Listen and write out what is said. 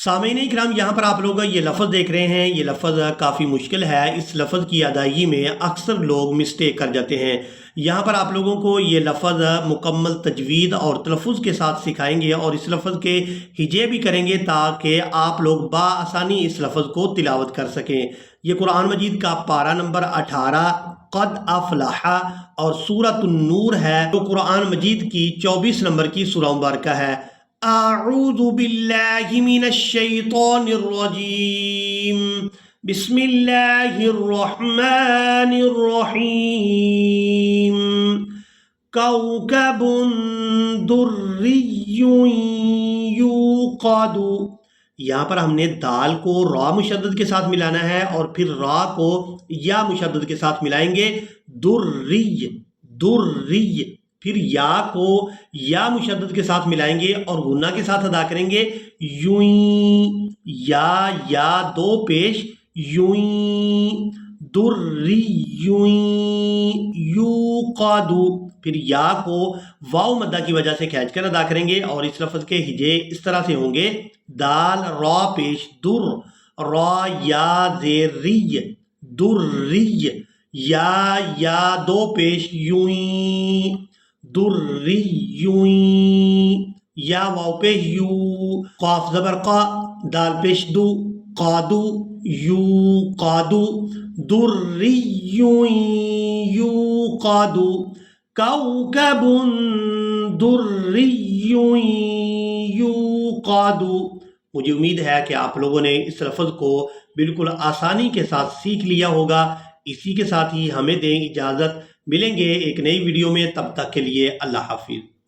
سامعین اکرام، یہاں پر آپ لوگ یہ لفظ دیکھ رہے ہیں، یہ لفظ کافی مشکل ہے۔ اس لفظ کی ادائیگی میں اکثر لوگ مسٹیک کر جاتے ہیں۔ یہاں پر آپ لوگوں کو یہ لفظ مکمل تجوید اور تلفظ کے ساتھ سکھائیں گے اور اس لفظ کے ہجے بھی کریں گے تاکہ آپ لوگ بآسانی اس لفظ کو تلاوت کر سکیں۔ یہ قرآن مجید کا پارہ نمبر 18 قد افلح اور سورۃ النور ہے، جو قرآن مجید کی 24 نمبر کی سورہ مبارکہ ہے۔ اعوذ باللہ من الشیطان الرجیم، بسم اللہ الرحمن الرحیم۔ کوكب دری یوقد، یہاں پر ہم نے دال کو را مشدد کے ساتھ ملانا ہے اور پھر را کو یا مشدد کے ساتھ ملائیں گے۔ دری دری، پھر یا کو یا مشدد کے ساتھ ملائیں گے اور غنہ کے ساتھ ادا کریں گے۔ یوئیں، یا دو پیش، یوئیں، دری یوئیں یوقد، پھر یا کو واو مدہ کی وجہ سے کھینچ کر ادا کریں گے اور اس لفظ کے ہجے اس طرح سے ہوں گے: دال را پیش در، را یا زیر ری، دری، یا دو پیش یوئیں، دری یوئیں، یا واو پیش یو، قاف زبر قا، دال پیش دو، قادو، یو قادو، دری یوئیں یوقد، کوكب دری یوقد۔ مجھے امید ہے کہ آپ لوگوں نے اس لفظ کو بالکل آسانی کے ساتھ سیکھ لیا ہوگا۔ اسی کے ساتھ ہی ہمیں دیں اجازت، ملیں گے ایک نئی ویڈیو میں، تب تک کے لیے اللہ حافظ۔